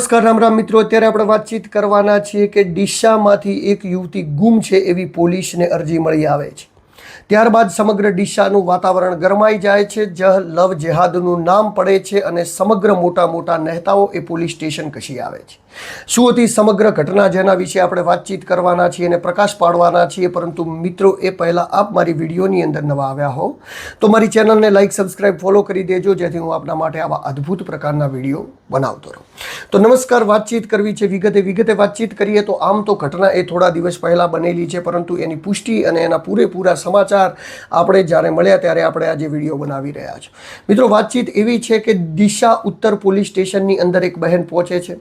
નમસ્કાર રામ રામ મિત્રો, અત્યારે આપણે વાતચીત કરવાના છીએ કે ડીસામાંથી એક યુવતી ગુમ છે એવી પોલીસને અરજી મળી આવે છે. ત્યારબાદ સમગ્ર ડીસાનું વાતાવરણ ગરમાઈ જાય છે. લવ જેહાદનું નામ પડે છે અને સમગ્ર મોટા મોટા નેતાઓ એ પોલીસ સ્ટેશન કશી આવે છે. શું હતી સમગ્ર ઘટના, જેના વિશે આપણે વાતચીત કરવાના છીએ અને પ્રકાશ પાડવાના છીએ. પરંતુ મિત્રો, એ પહેલાં આપ મારી વિડીયોની અંદર નવા આવ્યા હો તો મારી ચેનલને લાઇક, સબસ્ક્રાઇબ, ફોલો કરી દેજો, જેથી હું આપના માટે આવા અદ્ભુત પ્રકારના વિડીયો બનાવતો રહું. તો નમસ્કાર, વાતચીત કરવી છે, વિગતે વાતચીત કરીએ તો આમ તો ઘટના એ થોડા દિવસ પહેલાં બનેલી છે, પરંતુ એની પુષ્ટિ અને એના પૂરેપૂરા સમાચાર આપણે જ્યારે મળ્યા ત્યારે આપણે આજે વિડીયો બનાવી રહ્યા છીએ. મિત્રો, વાતચીત એવી છે કે ડીસા ઉત્તર પોલીસ સ્ટેશનની અંદર એક બહેન પહોંચે છે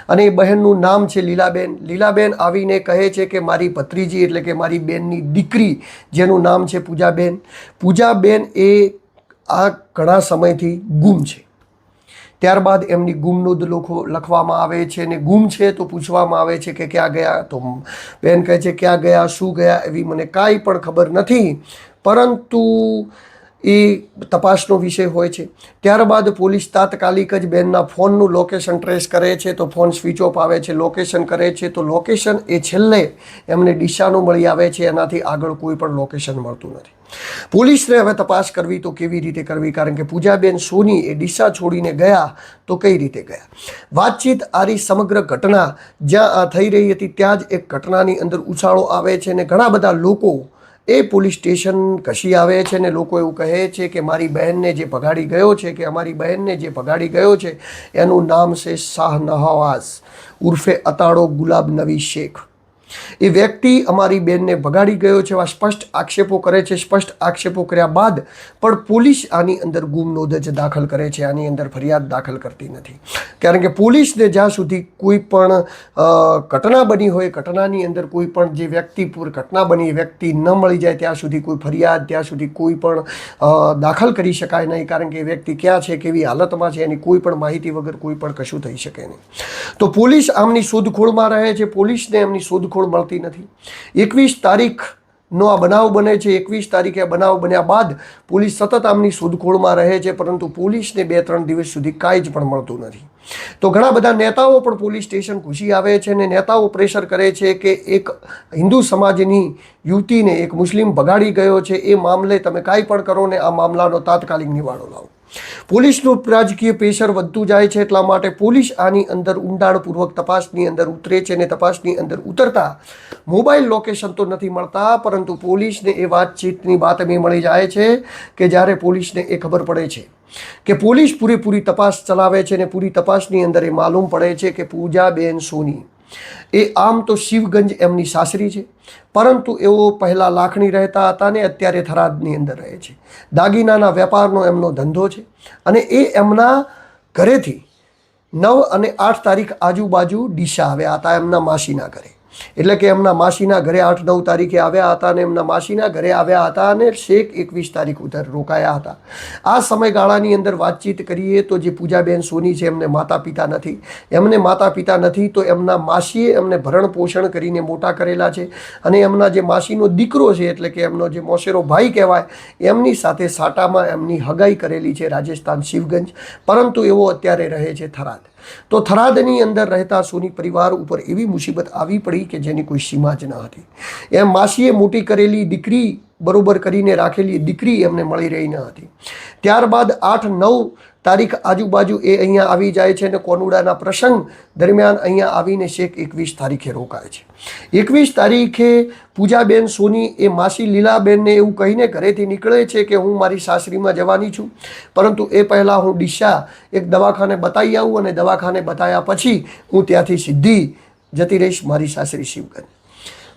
અને એ બહેનનું નામ છે લીલાબેન. લીલાબેન આવીને કહે છે કે મારી ભત્રીજી એટલે કે મારી બેનની દીકરી, જેનું નામ છે પૂજાબેન, પૂજાબેન એ આ ઘણા સમયથી ગુમ છે. ત્યારબાદ એમની ગુમનું લખવામાં આવે છે અને ગુમ છે તો પૂછવામાં આવે છે કે ક્યાં ગયા, તો બેન કહે છે ક્યાં ગયા, શું ગયા, એવી મને કાંઈ પણ ખબર નથી, પરંતુ એ તપાસનો વિષય હોય છે. ત્યારબાદ પોલીસ તાત્કાલિક જ બેનના ફોનનું લોકેશન ટ્રેસ કરે છે, તો ફોન સ્વિચ ઓફ આવે છે. લોકેશન કરે છે તો લોકેશન એ છેલ્લે એમને ડીસાનું મળી આવે છે, એનાથી આગળ કોઈ પણ લોકેશન મળતું નથી. પોલીસને હવે તપાસ કરવી તો કેવી રીતે કરવી, કારણ કે પૂજાબેન સોની એ ડીસા છોડીને ગયા તો કઈ રીતે ગયા. વાતચીત આરી સમગ્ર ઘટના જ્યાં આ થઈ રહી હતી ત્યાં જ એક ઘટનાની અંદર ઉછાળો આવે છે અને ઘણા બધા લોકો એ પોલીસ સ્ટેશન કશી આવે છે અને લોકો એવું કહે છે કે મારી બહેનને જે ભગાડી ગયો છે, કે અમારી બહેનને જે ભગાડી ગયો છે એનું નામ છે શાહનવાઝ ઉર્ફે અતાડો ગુલાબ નબી શેખ. એ વ્યક્તિ અમારી બેનને ભગાડી ગયો છે એવા સ્પષ્ટ આક્ષેપો કરે છે. સ્પષ્ટ આક્ષેપો કર્યા બાદ પણ પોલીસ આની અંદર ગુમનોંધ જ દાખલ કરે છે, આની અંદર ફરિયાદ દાખલ કરતી નથી. કારણ કે પોલીસને જ્યાં સુધી કોઈ પણ ઘટના બની હોય, ઘટનાની અંદર કોઈ પણ જે વ્યક્તિ ઘટના બની એ વ્યક્તિ ન મળી જાય ત્યાં સુધી કોઈ ફરિયાદ, ત્યાં સુધી કોઈ પણ દાખલ કરી શકાય નહીં, કારણ કે એ વ્યક્તિ ક્યાં છે, કેવી હાલતમાં છે, એની કોઈ પણ માહિતી વગર કોઈ પણ કશું થઈ શકે નહીં. તો પોલીસ આમની શોધખોળમાં રહે છે. પોલીસને એમની શોધખોળ મળતી નથી. 21 તારીખનો આ બનાવ બને છે. 21 તારીખે બનાવ બન્યા બાદ પોલીસ સતત આમની શોધખોળમાં રહે છે, પરંતુ પોલીસને 2-3 દિવસ સુધી કાંઈ જ પણ મળતું નથી. તો ઘણા બધા નેતાઓ પણ પોલીસ સ્ટેશન ઘૂસી આવે છે અને નેતાઓ પ્રેશર કરે છે કે એક હિન્દુ સમાજની યુવતીને એક મુસ્લિમ ભગાડી ગયો છે, એ મામલે તમે કાંઈ પણ કરો ને આ મામલાનો તાત્કાલિક નિવાડો લાવો. પોલીસનું રાજકીય પ્રેશર વધતું જાય છે, એટલા માટે પોલીસ આની અંદર ઊંડાણપૂર્વક તપાસની અંદર ઉતરે છે અને તપાસની અંદર ઉતરતા મોબાઈલ લોકેશન તો નથી મળતા, પરંતુ પોલીસને એ વાતચીતની બાતમી મળી જાય છે કે જ્યારે પોલીસને એ ખબર પડે છે કે પોલીસ પૂરેપૂરી તપાસ ચલાવે છે અને પૂરી તપાસની અંદર એ માલુમ પડે છે કે પૂજાબેન સોની એ આમ તો શિવગંજ એમની સાસરી છે, પરંતુ એઓ પહેલાં લાખણી રહેતા હતા ને અત્યારે થરાદની અંદર રહે છે. દાગીનાના વેપારનો એમનો ધંધો છે અને એ એમના ઘરેથી 9 અને 8 તારીખ આજુબાજુ ડીસા આવ્યા હતા એમના માસીના ઘરે. એટલે કે એમના માસીના ઘરે 8-9 તારીખે આવ્યા હતા અને એમના માસીના ઘરે આવ્યા હતા અને છેક 21 તારીખ ઉધર રોકાયા હતા. આ સમયગાળાની અંદર વાતચીત કરીએ તો જે પૂજાબેન સોની છે એમને માતા પિતા નથી. એમને માતા પિતા નથી તો એમના માસીએ એમને ભરણ પોષણ કરીને મોટા કરેલા છે અને એમના જે માસીનો દીકરો છે, એટલે કે એમનો જે મોસેરો ભાઈ કહેવાય, એમની સાથે સાટામાં એમની હગાઈ કરેલી છે રાજસ્થાન શિવગંજ, પરંતુ એવો અત્યારે રહે છે થરાદ. તો થરાદની અંદર રહેતા સોની પરિવાર ઉપર એવી મુસીબત આવી પડી કે જેની કોઈ સીમા જ ન હતી. એમ માસીએ મોટી કરેલી દીકરી, બરોબર કરીને રાખેલી દીકરી એમને મળી રહી ન હતી. ત્યારબાદ 8-9 તારીખ આજુબાજુ એ અહીંયા આવી જાય છે અને કોનુડાના પ્રસંગ દરમિયાન અહીંયા આવીને છેક 21 તારીખે રોકાય છે. 21 તારીખે પૂજાબેન સોની એ માસી લીલાબેનને એવું કહીને ઘરેથી નીકળે છે કે હું મારી સાસરીમાં જવાની છું, પરંતુ એ પહેલાં હું ડીસા એક દવાખાને બતાવી આવું અને દવાખાને બતાવ્યા પછી હું ત્યાંથી સીધી જતી રહીશ મારી સાસરી શિવગંજ.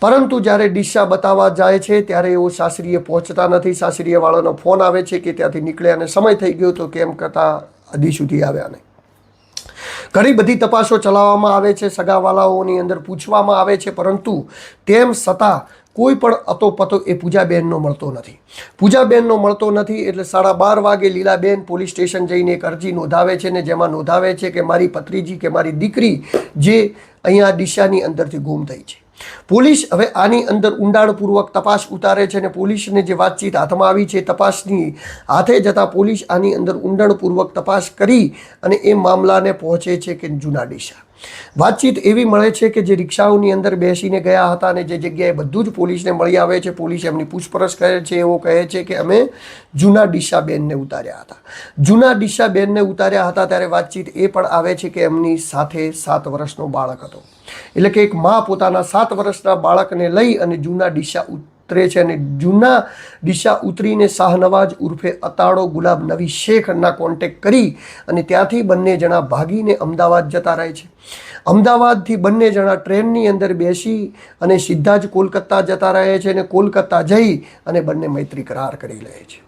પરંતુ જ્યારે ડીસા બતાવવા જાય છે ત્યારે એઓ સાસરીએ પહોંચતા નથી. સાસરીવાળાનો ફોન આવે છે કે ત્યાંથી નીકળ્યા અને સમય થઈ ગયો તો કેમ કરતાં હજી સુધી આવ્યા નહીં. ઘણી બધી તપાસો ચલાવવામાં આવે છે, સગાવાલાઓની અંદર પૂછવામાં આવે છે, પરંતુ તેમ છતાં કોઈ પણ અતોપતો એ પૂજાબેનનો મળતો નથી. પૂજાબેનનો મળતો નથી એટલે 12:30 વાગે લીલાબેન પોલીસ સ્ટેશન જઈને એક અરજી નોંધાવે છે ને જેમાં નોંધાવે છે કે મારી ભત્રીજી કે મારી દીકરી જે અહીંયા ડીસાની અંદરથી ગુમ થઈ છે. પોલીસ હવે આની અંદર ઊંડાણપૂર્વક તપાસ ઉતારે છે અને પોલીસને જે વાતચીત હાથમાં આવી છે તપાસની હાથે જતાં પોલીસ આની અંદર ઊંડાણપૂર્વક તપાસ કરી અને એ મામલાને પહોંચે છે કે જૂના ડીસા. વાતચીત એવી મળે છે કે જે રિક્ષાઓની અંદર બેસીને ગયા હતા અને જે જગ્યાએ બધું જ પોલીસને મળી આવે છે. પોલીસ એમની પૂછપરછ કરે છે. એવો કહે છે કે અમે જૂના ડીસાબેનને ઉતાર્યા હતા. જૂના ડીસાબેનને ઉતાર્યા હતા ત્યારે વાતચીત એ પણ આવે છે કે એમની સાથે 7 વર્ષનો બાળક હતો. એટલે કે એક મા પોતાના 7 વર્ષના બાળકને લઈ અને જૂના ડીસા ઉતરે છે અને જૂના ડીસા ઉતરીને શાહનવાજ ઉર્ફે અતાડો ગુલાબ નવી શેખના કોન્ટેક્ટ કરી અને ત્યાંથી બંને જણા ભાગીને અમદાવાદ જતા રહે છે. અમદાવાદથી બંને જણા ટ્રેનની અંદર બેસી અને સીધા જ કોલકાતા જતા રહે છે અને કોલકાતા જઈ અને બંને મૈત્રી કરાર કરી લે છે.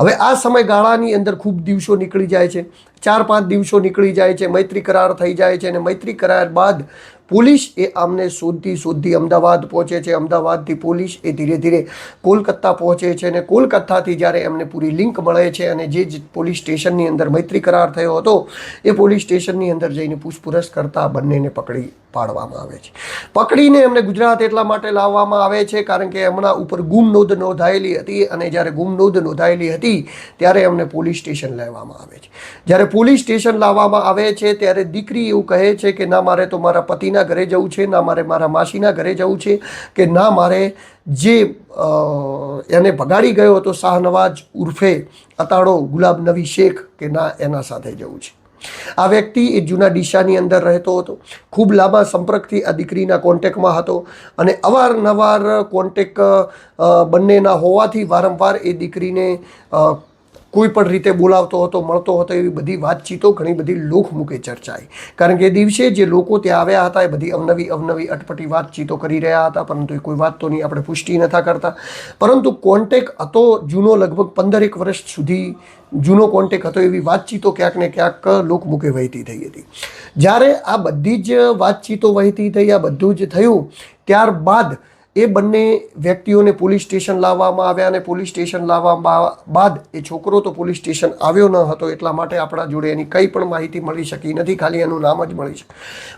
હવે આ સમયગાળાની અંદર ખૂબ દિવસો નીકળી જાય છે. 4-5 દિવસો નીકળી જાય છે. મૈત્રી કરાર થઈ જાય છે અને મૈત્રી કરાર બાદ પોલીસ એ આમને શોધતી અમદાવાદ પહોંચે છે. અમદાવાદથી પોલીસ એ ધીરે ધીરે કોલકાતા પહોંચે છે અને કોલકાતાથી જ્યારે એમને પૂરી લિંક મળે છે અને જે પોલીસ સ્ટેશનની અંદર મૈત્રી કરાર થયો હતો એ પોલીસ સ્ટેશનની અંદર જઈને પૂછપરછ કરતા બંનેને પકડી પાડવામાં આવે છે. પકડીને એમને ગુજરાત એટલા માટે લાવવામાં આવે છે કારણ કે એમના ઉપર ગુમ નોંધ નોંધાયેલી હતી અને જ્યારે ગુમ નોંધ નોંધાયેલી હતી ત્યારે એમને પોલીસ સ્ટેશન લેવામાં આવે છે. જ્યારે પોલીસ સ્ટેશન લાવવામાં આવે છે ત્યારે દીકરી એવું કહે છે કે ના મારે તો મારા પતિના ઘરે જવું છે, ના મારે મારા માસીના ઘરે જવું છે, કે ના મારે જે એને ભગાડી ગયો હતો શાહનવાજ ઉર્ફે અતાડો ગુલાબ નવી શેખ કે ના એના સાથે જવું છે. આ વ્યક્તિ એ જૂના ડીસાની અંદર રહેતો હતો. ખૂબ લાંબા સંપર્કથી આ દીકરીના કોન્ટેક્ટમાં હતો અને અવારનવાર કોન્ટેક્ટ બંનેના હોવાથી વારંવાર એ દીકરીને કોઈ પણ રીતે બોલાવતો હતો, મળતો હતો. એવી બધી વાતચીતો ઘણી બધી લોકમુખે ચર્ચાઈ કારણ કે એ દિવસે જે લોકો ત્યાં આવ્યા હતા એ બધી અવનવી અટપટી વાતચીતો કરી રહ્યા હતા, પરંતુ એ કોઈ વાતોની આપણે પુષ્ટિ નતા કરતા. પરંતુ કોન્ટેક્ટ હતો જૂનો, લગભગ 15 વર્ષ સુધી જૂનો કોન્ટેક્ટ હતો. એવી વાતચીતો ક્યાંક ને ક્યાંક લોકમુખે વહેતી થઈ હતી. જ્યારે આ બધી જ વાતચીતો વહેતી થઈ, આ બધું જ થયું, ત્યારબાદ એ બંને વ્યક્તિઓને પોલીસ સ્ટેશન લાવવામાં આવ્યા અને પોલીસ સ્ટેશન લાવવામાં બાદ એ છોકરો તો પોલીસ સ્ટેશન આવ્યો ન હતો એટલા માટે આપણા જોડે એની કંઈ પણ માહિતી મળી શકી નથી, ખાલી એનું નામ જ મળી છે.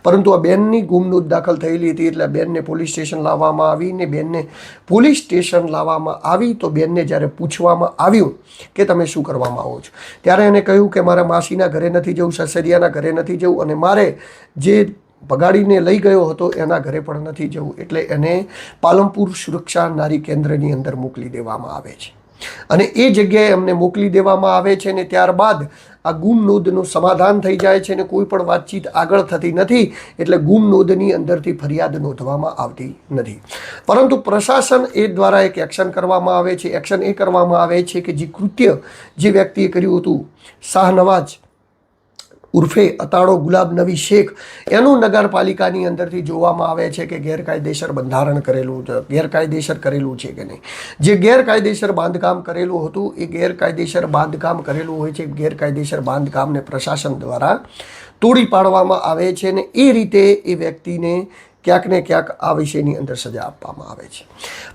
પરંતુ આ બેનની ગુમ નોંધ દાખલ થયેલી હતી એટલે બેનને પોલીસ સ્ટેશન લાવવામાં આવી ને બેનને પોલીસ સ્ટેશન લાવવામાં આવી તો બેનને જ્યારે પૂછવામાં આવ્યું કે તમે શું કરવામાં આવો છો ત્યારે એને કહ્યું કે મારા માસીના ઘરે નથી જવું, સસરિયાના ઘરે નથી જવું અને મારે જે ભગાડીને લઈ ગયો હતો એના ઘરે પણ નથી જવું. એટલે એને પાલનપુર સુરક્ષા નારી કેન્દ્રની અંદર મોકલી દેવામાં આવે છે અને એ જગ્યાએ અમને મોકલી દેવામાં આવે છે ને ત્યારબાદ આ ગુમ નોંધનું સમાધાન થઈ જાય છે અને કોઈ પણ વાતચીત આગળ થતી નથી. એટલે ગુમ નોંધની અંદરથી ફરિયાદ નોંધવામાં આવતી નથી. પરંતુ પ્રશાસન એ દ્વારા એક એક્શન કરવામાં આવે છે. એક્શન એ કરવામાં આવે છે કે જે કૃત્ય જે વ્યક્તિએ કર્યું હતું શાહનવાજ ઉર્ફે અતાડો ગુલાબ નવી શેખ એનું નગરપાલિકાની અંદરથી જોવામાં આવે છે કે ગેરકાયદેસર બંધારણ કરેલું છે, ગેરકાયદેસર કરેલું છે કે નહીં. જે ગેરકાયદેસર બાંધકામ કરેલું હતું એ ગેરકાયદેસર બાંધકામ કરેલું હોય છે. ગેરકાયદેસર બાંધકામને પ્રશાસન દ્વારા તોડી પાડવામાં આવે છે અને એ રીતે એ વ્યક્તિને ક્યાંક ને ક્યાંક આ વિષયની અંદર સજા આપવામાં આવે છે.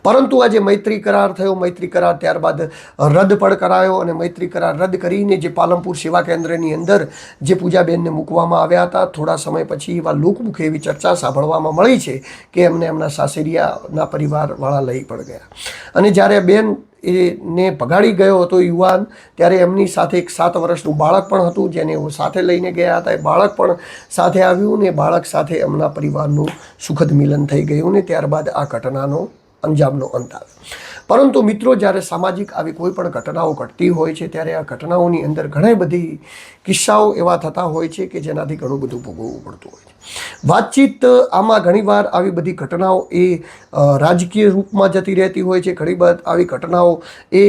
પરંતુ આ જે મૈત્રી કરાર થયો, મૈત્રી કરાર ત્યારબાદ રદ પણ કરાયો અને મૈત્રી કરાર રદ કરીને જે પાલનપુર સેવા કેન્દ્રની અંદર જે પૂજાબેનને મૂકવામાં આવ્યા હતા, થોડા સમય પછી એવા લોકમુખે એવી ચર્ચા સાંભળવામાં મળી છે કે એમને એમના સાસરિયાના પરિવારવાળા લઈ પણ ગયા અને જ્યારે બેન એને ભગાડી ગયો હતો યુવાન ત્યારે એમની સાથે એક 7 વર્ષનું બાળક પણ હતું જેને એઓ સાથે લઈને ગયા હતા. એ બાળક પણ સાથે આવ્યું ને બાળક સાથે એમના પરિવારનું સુખદ મિલન થઈ ગયું ને ત્યારબાદ આ ઘટનાનો અંજામનો અંત આવ્યો. પરંતુ મિત્રો જ્યારે સામાજિક આવી કોઈ પણ ઘટનાઓ ઘટતી હોય છે ત્યારે આ ઘટનાઓની અંદર ઘણી બધી કિસ્સાઓ એવા થતા હોય છે કે જેનાથી ઘણું બધું ભોગવવું પડતું હોય છે. વાતચીત આમાં ઘણીવાર આવી બધી ઘટનાઓ એ રાજકીય રૂપમાં જતી રહેતી હોય છે, ઘણીવાર આવી ઘટનાઓ એ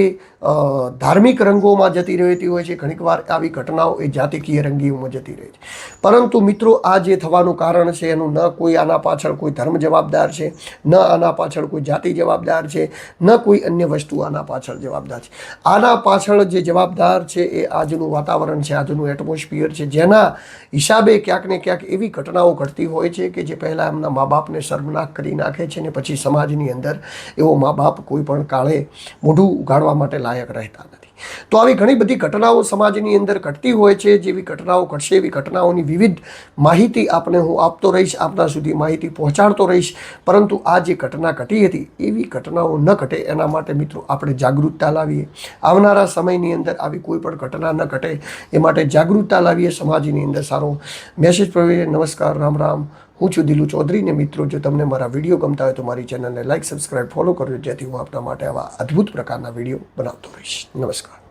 ધાર્મિક રંગોમાં જતી રહેતી હોય છે, ઘણીવાર આવી ઘટનાઓ એ જાતિકીય રંગીઓમાં જતી રહે છે. પરંતુ મિત્રો આ જે થવાનું કારણ છે એનું ન કોઈ આના પાછળ કોઈ ધર્મ જવાબદાર છે, ન આના પાછળ કોઈ જાતિ જવાબદાર છે, ન કોઈ અન્ય વસ્તુ આના પાછળ જવાબદાર છે. આના પાછળ જે જવાબદાર છે એ આજનું વાતાવરણ છે, આજનું એટમોસ્ફિયર છે, જેના હિસાબે ક્યાંક ને ક્યાંક એવી ઘટનાઓ ઘટતી હોય છે કે જે પહેલાં એમના મા બાપને શર્મનાક કરી નાખે છે ને પછી સમાજની અંદર એવો મા બાપ કોઈ પણ કાળે મોઢું ઉગાડવા માટે લાયક રહેતા નથી. તો આવી ઘણી બધી ઘટનાઓ સમાજની અંદર ઘટતી હોય છે. જેવી ઘટનાઓ ઘટશે એવી ઘટનાઓની વિવિધ માહિતી આપને હું આપતો રહીશ, આપના સુધી માહિતી પહોંચાડતો રહીશ. પરંતુ આ જે ઘટના ઘટી હતી એવી ઘટનાઓ ન ઘટે એના માટે મિત્રો આપણે જાગૃતતા લાવીએ. આવનારા સમયની અંદર આવી કોઈ પણ ઘટના ન ઘટે એ માટે જાગૃતતા લાવીએ, સમાજની અંદર સારો મેસેજ પ્રવેશે. નમસ્કાર, રામ રામ. હું છું દિલુ ચૌધરી ને મિત્રો, જો તમને મારા વિડીયો ગમતા હોય તો મારી ચેનલને લાઇક, સબસ્ક્રાઇબ, ફોલો કરજો, જેથી હું આપના માટે આવા અદ્ભુત પ્રકારના વિડીયો બનાવતો રહીશ. નમસ્કાર.